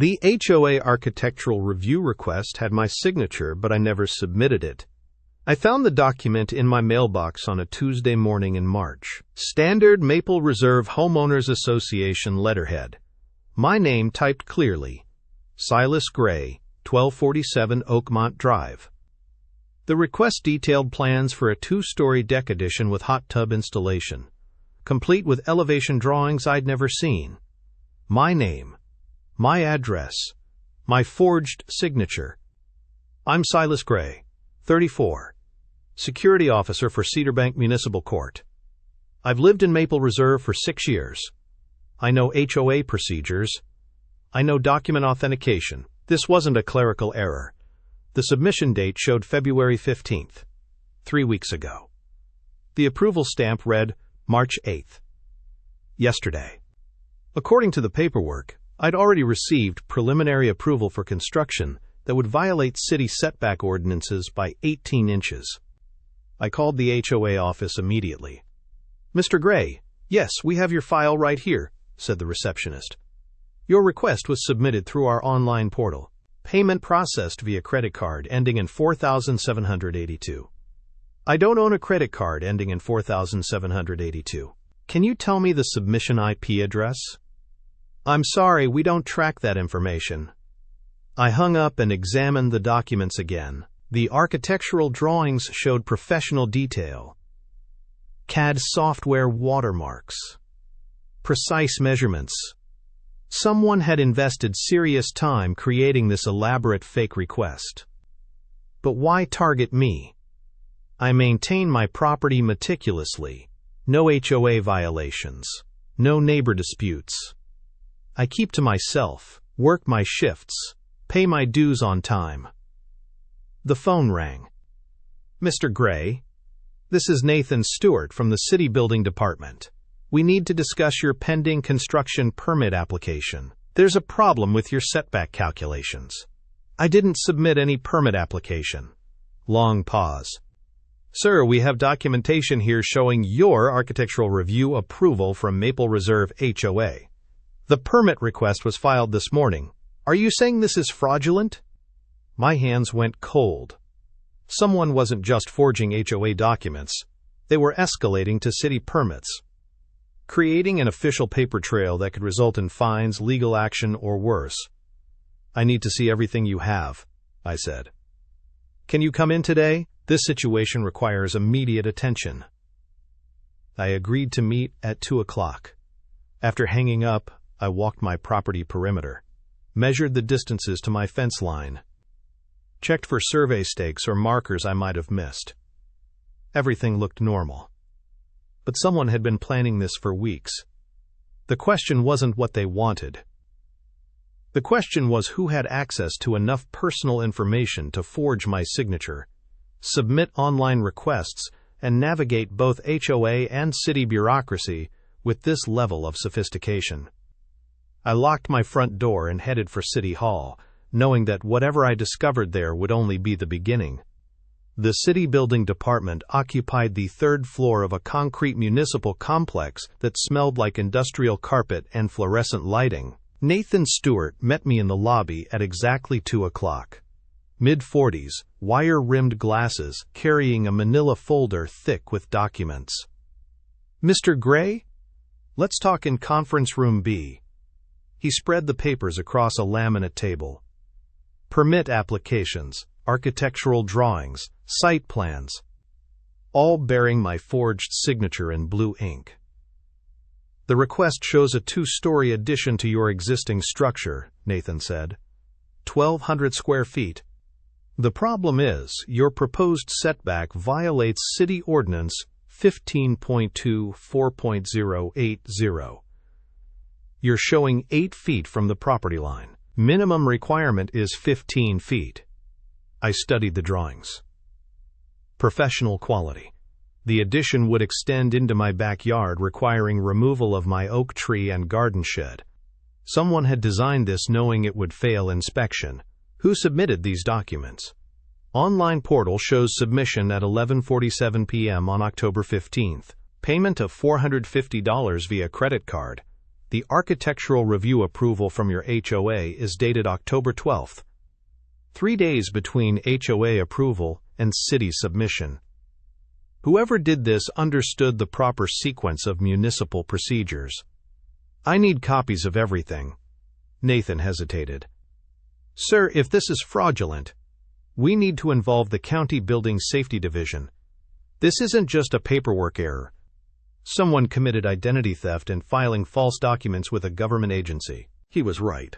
The HOA architectural review request had my signature, but I never submitted it. I found the document in my mailbox on a Tuesday morning in March. Standard Maple Reserve Homeowners Association letterhead. My name typed clearly. Silas Gray, 1247 Oakmont Drive. The request detailed plans for a 2-story deck addition with hot tub installation, complete with elevation drawings I'd never seen. My name, my address, my forged signature. I'm Silas Gray, 34, security officer for Cedar Bank Municipal Court. I've lived in Maple Reserve for 6 years. I know HOA procedures. I know document authentication. This wasn't a clerical error. The submission date showed February 15th, 3 weeks ago. The approval stamp read March 8th, yesterday. According to the paperwork, I'd already received preliminary approval for construction that would violate city setback ordinances by 18 inches. I called the HOA office immediately. "Mr. Gray, yes, we have your file right here," said the receptionist. "Your request was submitted through our online portal. Payment processed via credit card ending in 4782. I don't own a credit card ending in 4782. Can you tell me the submission IP address?" "I'm sorry, we don't track that information." I hung up and examined the documents again. The architectural drawings showed professional detail. CAD software watermarks. Precise measurements. Someone had invested serious time creating this elaborate fake request. But why target me? I maintain my property meticulously. No HOA violations. No neighbor disputes. I keep to myself, work my shifts, pay my dues on time. The phone rang. "Mr. Gray, this is Nathan Stewart from the City Building Department. We need to discuss your pending construction permit application. There's a problem with your setback calculations." "I didn't submit any permit application." Long pause. "Sir, we have documentation here showing your architectural review approval from Maple Reserve HOA. The permit request was filed this morning. Are you saying this is fraudulent?" My hands went cold. Someone wasn't just forging HOA documents. They were escalating to city permits, creating an official paper trail that could result in fines, legal action, or worse. "I need to see everything you have," I said. "Can you come in today? This situation requires immediate attention." I agreed to meet at 2 o'clock. After hanging up, I walked my property perimeter, measured the distances to my fence line, checked for survey stakes or markers I might have missed. Everything looked normal. But someone had been planning this for weeks. The question wasn't what they wanted. The question was who had access to enough personal information to forge my signature, submit online requests, and navigate both HOA and city bureaucracy with this level of sophistication. I locked my front door and headed for City Hall, knowing that whatever I discovered there would only be the beginning. The City Building Department occupied the 3rd floor of a concrete municipal complex that smelled like industrial carpet and fluorescent lighting. Nathan Stewart met me in the lobby at exactly 2 o'clock. Mid-40s, wire-rimmed glasses, carrying a manila folder thick with documents. "Mr. Gray? Let's talk in conference room B." He spread the papers across a laminate table. Permit applications, architectural drawings, site plans, all bearing my forged signature in blue ink. "The request shows a 2-story addition to your existing structure," Nathan said. 1,200 square feet. "The problem is, your proposed setback violates City Ordinance 15.2.4.080. You're showing 8 feet from the property line. Minimum requirement is 15 feet. I studied the drawings. Professional quality. The addition would extend into my backyard, requiring removal of my oak tree and garden shed. Someone had designed this knowing it would fail inspection. Who submitted these documents? Online portal shows submission at 11:47 p.m. on October 15th. Payment of $450 via credit card. The architectural review approval from your HOA is dated October 12th. 3 days between HOA approval and city submission. Whoever did this understood the proper sequence of municipal procedures. I need copies of everything. Nathan hesitated. Sir, if this is fraudulent, we need to involve the County Building Safety Division. This isn't just a paperwork error. Someone committed identity theft and filing false documents with a government agency. He was right.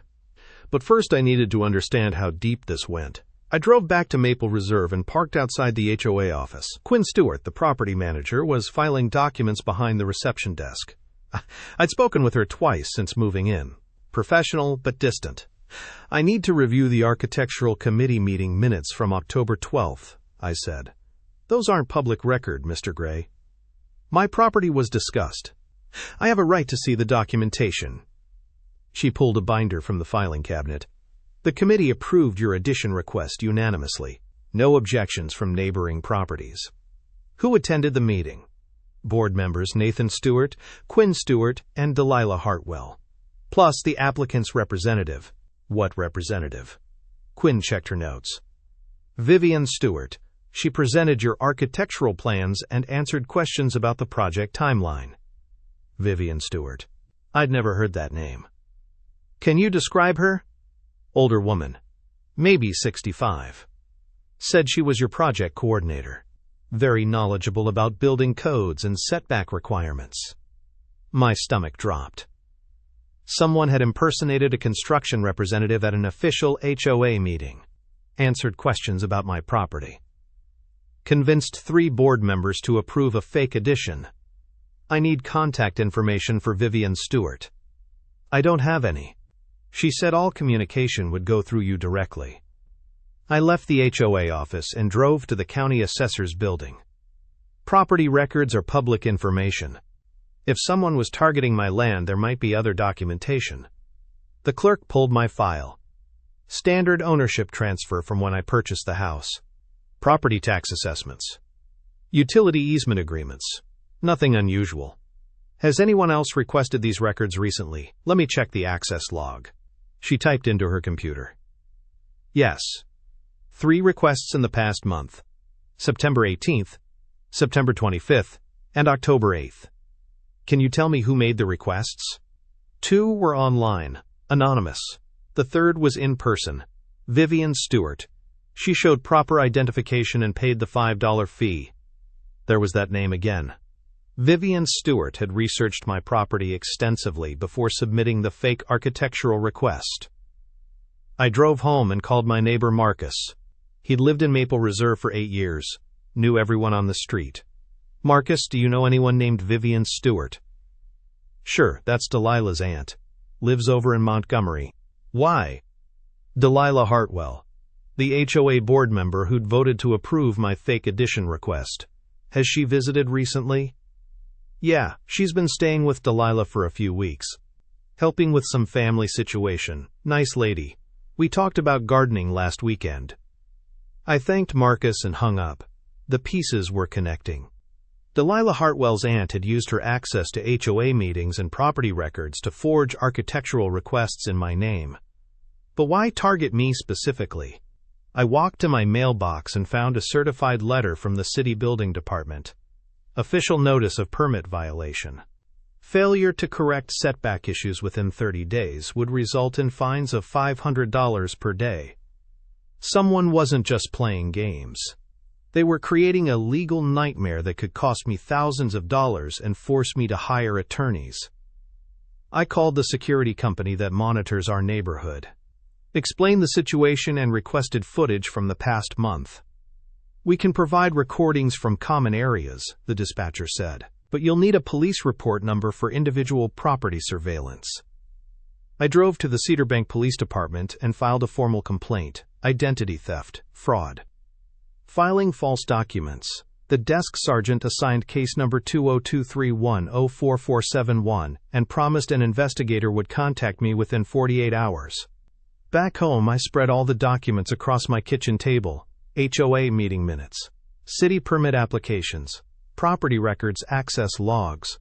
But first I needed to understand how deep this went. I drove back to Maple Reserve and parked outside the HOA office. Quinn Stewart, the property manager, was filing documents behind the reception desk. I'd spoken with her twice since moving in. Professional, but distant. I need to review the Architectural Committee meeting minutes from October 12th, I said. Those aren't public record, Mr. Gray. My property was discussed. I have a right to see the documentation. She pulled a binder from the filing cabinet. The committee approved your addition request unanimously. No objections from neighboring properties. Who attended the meeting? Board members Nathan Stewart, Quinn Stewart, and Delilah Hartwell. Plus the applicant's representative. What representative? Quinn checked her notes. Vivian Stewart. She presented your architectural plans and answered questions about the project timeline. Vivian Stewart. I'd never heard that name. Can you describe her? Older woman. Maybe 65. Said she was your project coordinator. Very knowledgeable about building codes and setback requirements. My stomach dropped. Someone had impersonated a construction representative at an official HOA meeting. Answered questions about my property. Convinced 3 board members to approve a fake addition. I need contact information for Vivian Stewart. I don't have any. She said all communication would go through you directly. I left the HOA office and drove to the county assessor's building. Property records are public information. If someone was targeting my land, there might be other documentation. The clerk pulled my file. Standard ownership transfer from when I purchased the house. Property tax assessments. Utility easement agreements. Nothing unusual. Has anyone else requested these records recently? Let me check the access log. She typed into her computer. Yes. 3 requests in the past month. September 18th, September 25th, and October 8th. Can you tell me who made the requests? 2 were online, anonymous. The 3rd was in person. Vivian Stewart. She showed proper identification and paid the $5 fee. There was that name again. Vivian Stewart had researched my property extensively before submitting the fake architectural request. I drove home and called my neighbor Marcus. He'd lived in Maple Reserve for 8 years, knew everyone on the street. Marcus, do you know anyone named Vivian Stewart? Sure, that's Delilah's aunt. Lives over in Montgomery. Why? Delilah Hartwell, the HOA board member who'd voted to approve my fake addition request. Has she visited recently? Yeah, she's been staying with Delilah for a few weeks. Helping with some family situation. Nice lady. We talked about gardening last weekend. I thanked Marcus and hung up. The pieces were connecting. Delilah Hartwell's aunt had used her access to HOA meetings and property records to forge architectural requests in my name. But why target me specifically? I walked to my mailbox and found a certified letter from the city building department. Official notice of permit violation. Failure to correct setback issues within 30 days would result in fines of $500 per day. Someone wasn't just playing games. They were creating a legal nightmare that could cost me thousands of dollars and force me to hire attorneys. I called the security company that monitors our neighborhood. Explained the situation and requested footage from the past month. We can provide recordings from common areas, the dispatcher said, but you'll need a police report number for individual property surveillance. I drove to the Cedar Bank Police Department and filed a formal complaint, identity theft, fraud. Filing false documents. The desk sergeant assigned case number 20231-04471 and promised an investigator would contact me within 48 hours. Back home, I spread all the documents across my kitchen table. HOA meeting minutes, city permit applications, property records access logs.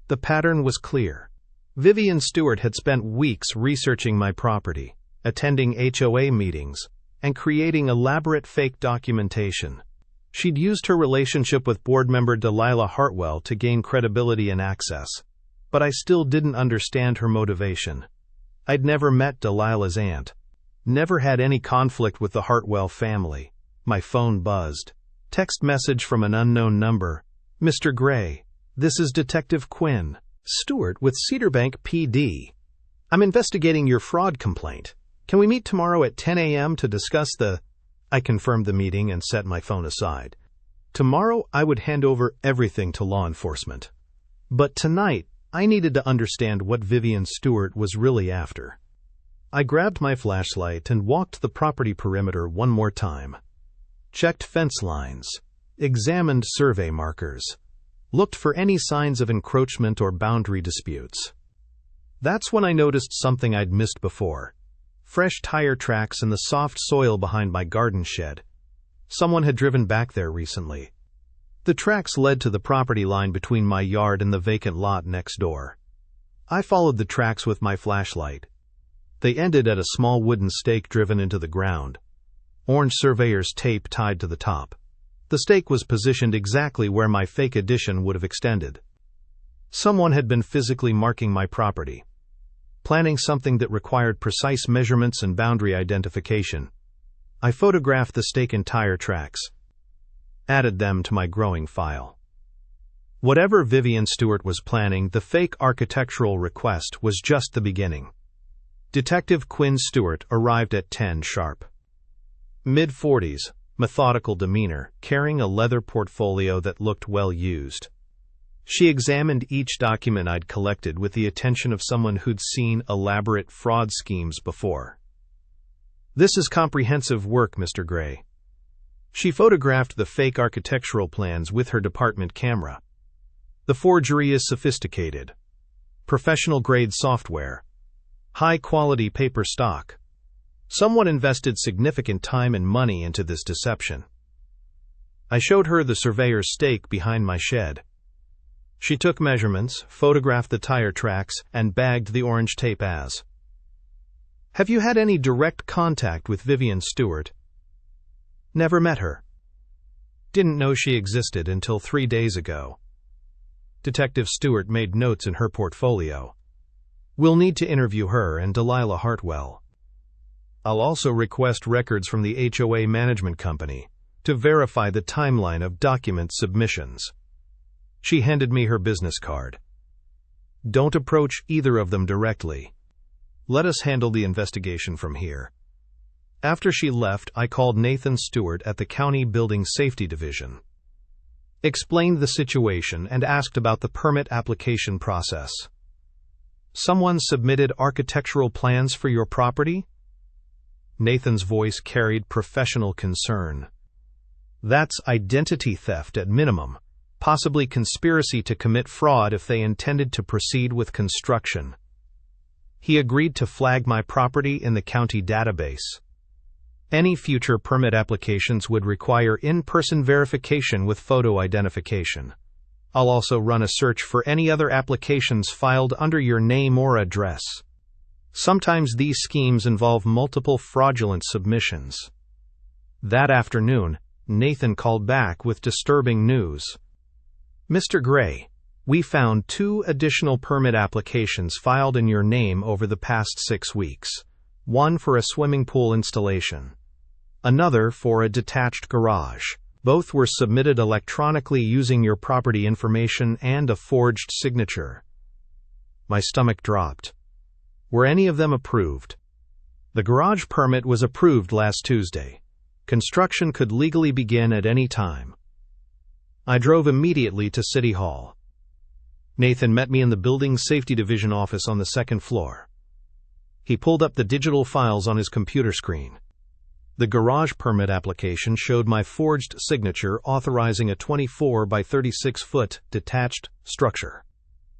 The pattern was clear. Vivian Stewart had spent weeks researching my property, attending HOA meetings, and creating elaborate fake documentation. She'd used her relationship with board member Delilah Hartwell to gain credibility and access, but I still didn't understand her motivation. I'd never met Delilah's aunt, never had any conflict with the Hartwell family. My phone buzzed. Text message from an unknown number. Mr. Gray, this is Detective Quinn Stewart with Cedarbank PD. I'm investigating your fraud complaint. Can we meet tomorrow at 10 a.m. to discuss I confirmed the meeting and set my phone aside. Tomorrow I would hand over everything to law enforcement. But tonight, I needed to understand what Vivian Stewart was really after. I grabbed my flashlight and walked the property perimeter one more time. Checked fence lines, examined survey markers, looked for any signs of encroachment or boundary disputes. That's when I noticed something I'd missed before. Fresh tire tracks in the soft soil behind my garden shed. Someone had driven back there recently. The tracks led to the property line between my yard and the vacant lot next door. I followed the tracks with my flashlight. They ended at a small wooden stake driven into the ground. Orange surveyor's tape tied to the top. The stake was positioned exactly where my fake addition would have extended. Someone had been physically marking my property, planning something that required precise measurements and boundary identification. I photographed the stake and tire tracks, added them to my growing file. Whatever Vivian Stewart was planning, the fake architectural request was just the beginning. Detective Quinn Stewart arrived at 10 sharp. Mid-40s, methodical demeanor, carrying a leather portfolio that looked well used. She examined each document I'd collected with the attention of someone who'd seen elaborate fraud schemes before. This is comprehensive work, Mr. Gray. She photographed the fake architectural plans with her department camera. The forgery is sophisticated. Professional-grade software. High-quality paper stock. Someone invested significant time and money into this deception. I showed her the surveyor's stake behind my shed. She took measurements, photographed the tire tracks, and bagged the orange tape as. Have you had any direct contact with Vivian Stewart? Never met her. Didn't know she existed until 3 days ago. Detective Stewart made notes in her portfolio. We'll need to interview her and Delilah Hartwell. I'll also request records from the HOA management company to verify the timeline of document submissions. She handed me her business card. Don't approach either of them directly. Let us handle the investigation from here. After she left, I called Nathan Stewart at the County Building Safety Division. Explained the situation and asked about the permit application process. Someone submitted architectural plans for your property? Nathan's voice carried professional concern. That's identity theft at minimum, possibly conspiracy to commit fraud if they intended to proceed with construction. He agreed to flag my property in the county database. Any future permit applications would require in-person verification with photo identification. I'll also run a search for any other applications filed under your name or address. Sometimes these schemes involve multiple fraudulent submissions. That afternoon, Nathan called back with disturbing news. Mr. Gray, we found 2 additional permit applications filed in your name over the past 6 weeks. One for a swimming pool installation. Another for a detached garage. Both were submitted electronically using your property information and a forged signature. My stomach dropped. Were any of them approved? The garage permit was approved last Tuesday. Construction could legally begin at any time. I drove immediately to City Hall. Nathan met me in the Building Safety Division office on the 2nd floor. He pulled up the digital files on his computer screen. The garage permit application showed my forged signature authorizing a 24 by 36 foot detached structure.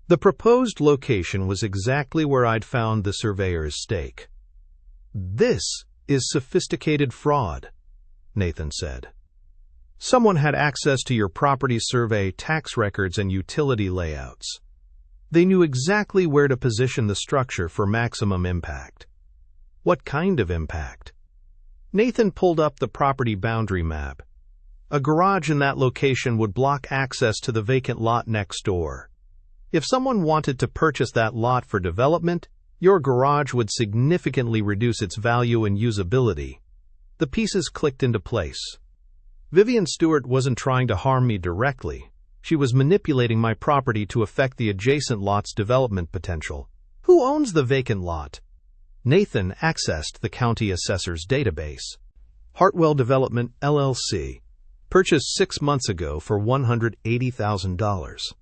The proposed location was exactly where I'd found the surveyor's stake. This is sophisticated fraud, Nathan said. Someone had access to your property survey, tax records, and utility layouts. They knew exactly where to position the structure for maximum impact. What kind of impact? Nathan pulled up the property boundary map. A garage in that location would block access to the vacant lot next door. If someone wanted to purchase that lot for development, your garage would significantly reduce its value and usability. The pieces clicked into place. Vivian Stewart wasn't trying to harm me directly. She was manipulating my property to affect the adjacent lot's development potential. Who owns the vacant lot? Nathan accessed the county assessor's database. Hartwell Development, LLC. Purchased 6 months ago for $180,000.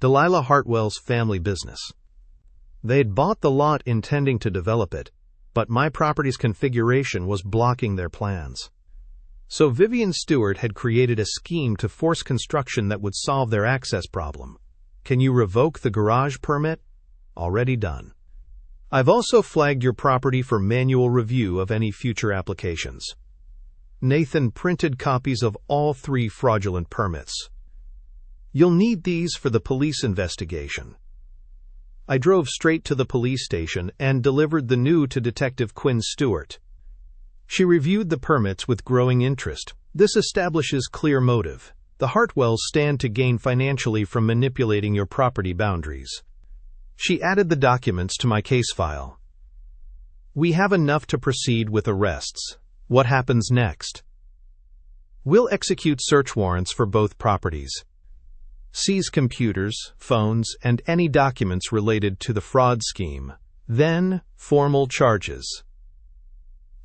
Delilah Hartwell's family business. They'd bought the lot intending to develop it, but my property's configuration was blocking their plans. So Vivian Stewart had created a scheme to force construction that would solve their access problem. Can you revoke the garage permit? Already done. I've also flagged your property for manual review of any future applications. Nathan printed copies of all 3 fraudulent permits. You'll need these for the police investigation. I drove straight to the police station and delivered the new to Detective Quinn Stewart. She reviewed the permits with growing interest. This establishes clear motive. The Hartwells stand to gain financially from manipulating your property boundaries. She added the documents to my case file. We have enough to proceed with arrests. What happens next? We'll execute search warrants for both properties. Seize computers, phones, and any documents related to the fraud scheme. Then, formal charges.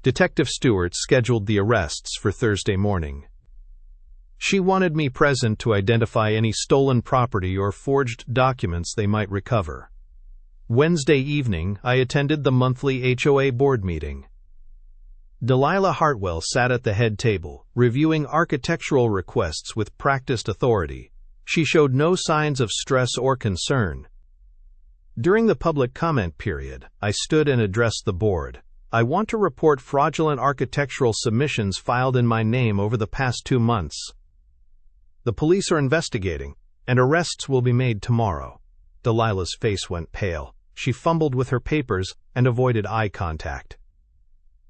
Detective Stewart scheduled the arrests for Thursday morning. She wanted me present to identify any stolen property or forged documents they might recover. Wednesday evening, I attended the monthly HOA board meeting. Delilah Hartwell sat at the head table, reviewing architectural requests with practiced authority. She showed no signs of stress or concern. During the public comment period, I stood and addressed the board. I want to report fraudulent architectural submissions filed in my name over the past 2 months. The police are investigating, and arrests will be made tomorrow. Delilah's face went pale. She fumbled with her papers and avoided eye contact.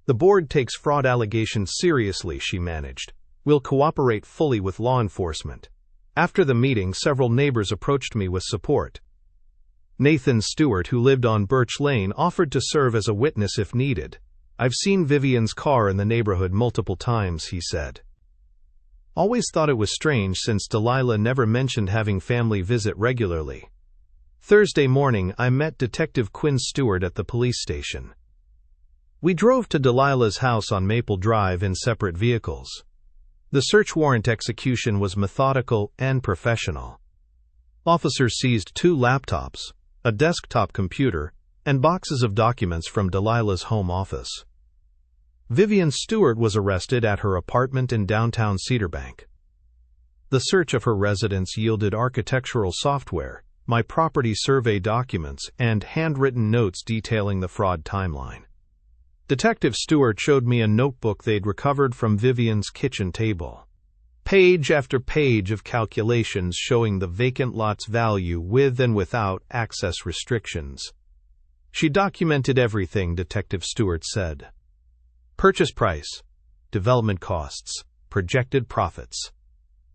The board takes fraud allegations seriously, she managed. We'll cooperate fully with law enforcement. After the meeting, several neighbors approached me with support. Nathan Stewart, who lived on Birch Lane, offered to serve as a witness if needed. I've seen Vivian's car in the neighborhood multiple times, he said. Always thought it was strange since Delilah never mentioned having family visit regularly. Thursday morning, I met Detective Quinn Stewart at the police station. We drove to Delilah's house on Maple Drive in separate vehicles. The search warrant execution was methodical and professional. Officers seized 2 laptops, a desktop computer, and boxes of documents from Delilah's home office. Vivian Stewart was arrested at her apartment in downtown Cedar Bank. The search of her residence yielded architectural software, my property survey documents, and handwritten notes detailing the fraud timeline. Detective Stewart showed me a notebook they'd recovered from Vivian's kitchen table. Page after page of calculations showing the vacant lot's value with and without access restrictions. She documented everything, Detective Stewart said. Purchase price, development costs, projected profits.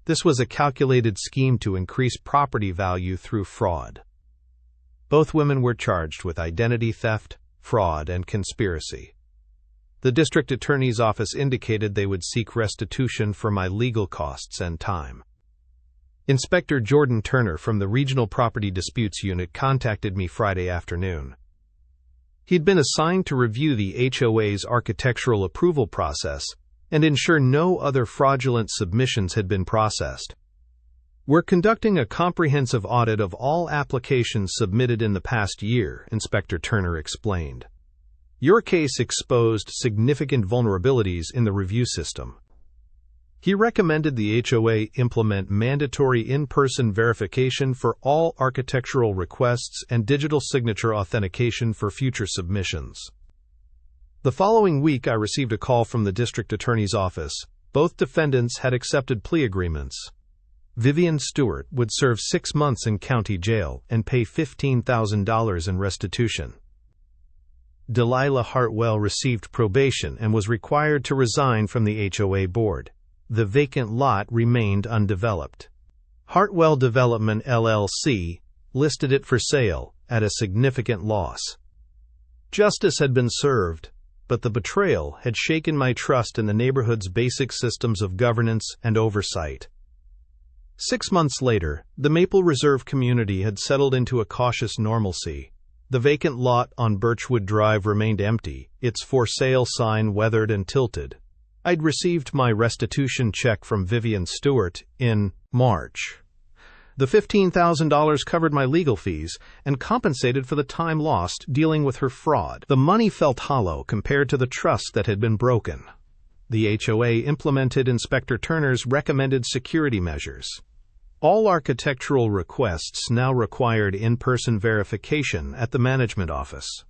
This was a calculated scheme to increase property value through fraud. Both women were charged with identity theft, fraud, and conspiracy. The district attorney's office indicated they would seek restitution for my legal costs and time. Inspector Jordan Turner from the Regional Property Disputes Unit contacted me Friday afternoon. He'd been assigned to review the HOA's architectural approval process and ensure no other fraudulent submissions had been processed. We're conducting a comprehensive audit of all applications submitted in the past year, Inspector Turner explained. Your case exposed significant vulnerabilities in the review system. He recommended the HOA implement mandatory in-person verification for all architectural requests and digital signature authentication for future submissions. The following week, I received a call from the district attorney's office. Both defendants had accepted plea agreements. Vivian Stewart would serve 6 months in county jail and pay $15,000 in restitution. Delilah Hartwell received probation and was required to resign from the HOA board. The vacant lot remained undeveloped. Hartwell Development LLC listed it for sale at a significant loss. Justice had been served, but the betrayal had shaken my trust in the neighborhood's basic systems of governance and oversight. 6 months later, the Maple Reserve community had settled into a cautious normalcy. The vacant lot on Birchwood Drive remained empty, its for sale sign weathered and tilted. I'd received my restitution check from Vivian Stewart in March. The $15,000 covered my legal fees and compensated for the time lost dealing with her fraud. The money felt hollow compared to the trust that had been broken. The HOA implemented Inspector Turner's recommended security measures. All architectural requests now required in-person verification at the management office.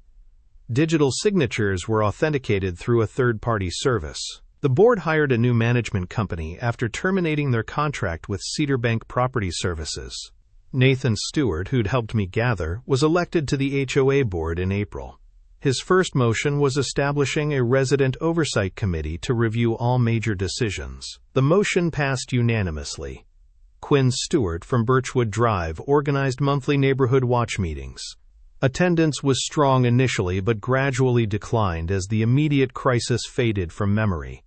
Digital signatures were authenticated through a third-party service. The board hired a new management company after terminating their contract with Cedar Bank Property Services. Nathan Stewart, who'd helped me gather, was elected to the HOA board in April. His first motion was establishing a resident oversight committee to review all major decisions. The motion passed unanimously. Quinn Stewart from Birchwood Drive organized monthly neighborhood watch meetings. Attendance was strong initially but gradually declined as the immediate crisis faded from memory.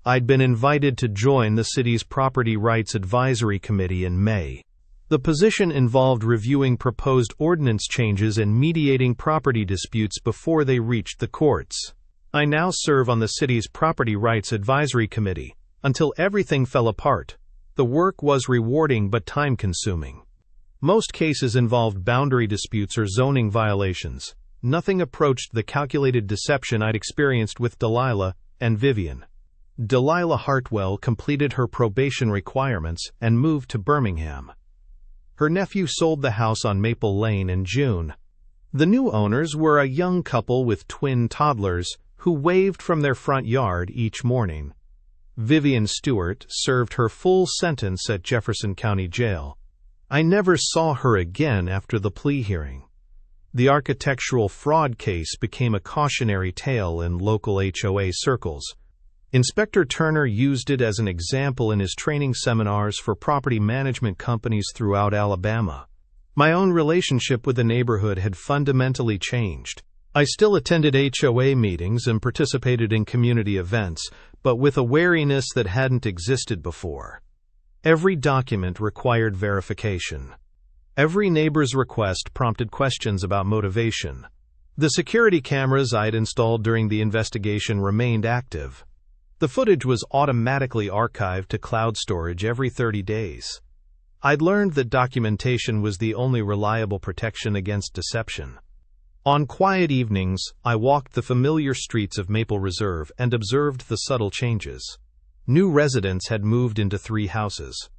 I'd been invited to join the city's Property Rights Advisory Committee in May. The position involved reviewing proposed ordinance changes and mediating property disputes before they reached the courts. I now serve on the city's Property Rights Advisory Committee. Until everything fell apart, the work was rewarding but time-consuming. Most cases involved boundary disputes or zoning violations. Nothing approached the calculated deception I'd experienced with Delilah and Vivian. Delilah Hartwell completed her probation requirements and moved to Birmingham. Her nephew sold the house on Maple Lane in June. The new owners were a young couple with twin toddlers who waved from their front yard each morning. Vivian Stewart served her full sentence at Jefferson County Jail. I never saw her again after the plea hearing. The architectural fraud case became a cautionary tale in local HOA circles. Inspector Turner used it as an example in his training seminars for property management companies throughout Alabama. My own relationship with the neighborhood had fundamentally changed. I still attended HOA meetings and participated in community events, but with a wariness that hadn't existed before. Every document required verification. Every neighbor's request prompted questions about motivation. The security cameras I'd installed during the investigation remained active. The footage was automatically archived to cloud storage every 30 days. I'd learned that documentation was the only reliable protection against deception. On quiet evenings, I walked the familiar streets of Maple Reserve and observed the subtle changes. New residents had moved into 3 houses.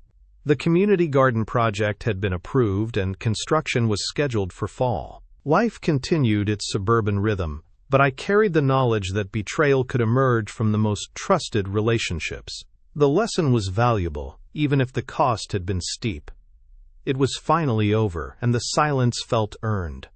The community garden project had been approved and construction was scheduled for fall. Life continued its suburban rhythm, but I carried the knowledge that betrayal could emerge from the most trusted relationships. The lesson was valuable, even if the cost had been steep. It was finally over, and the silence felt earned.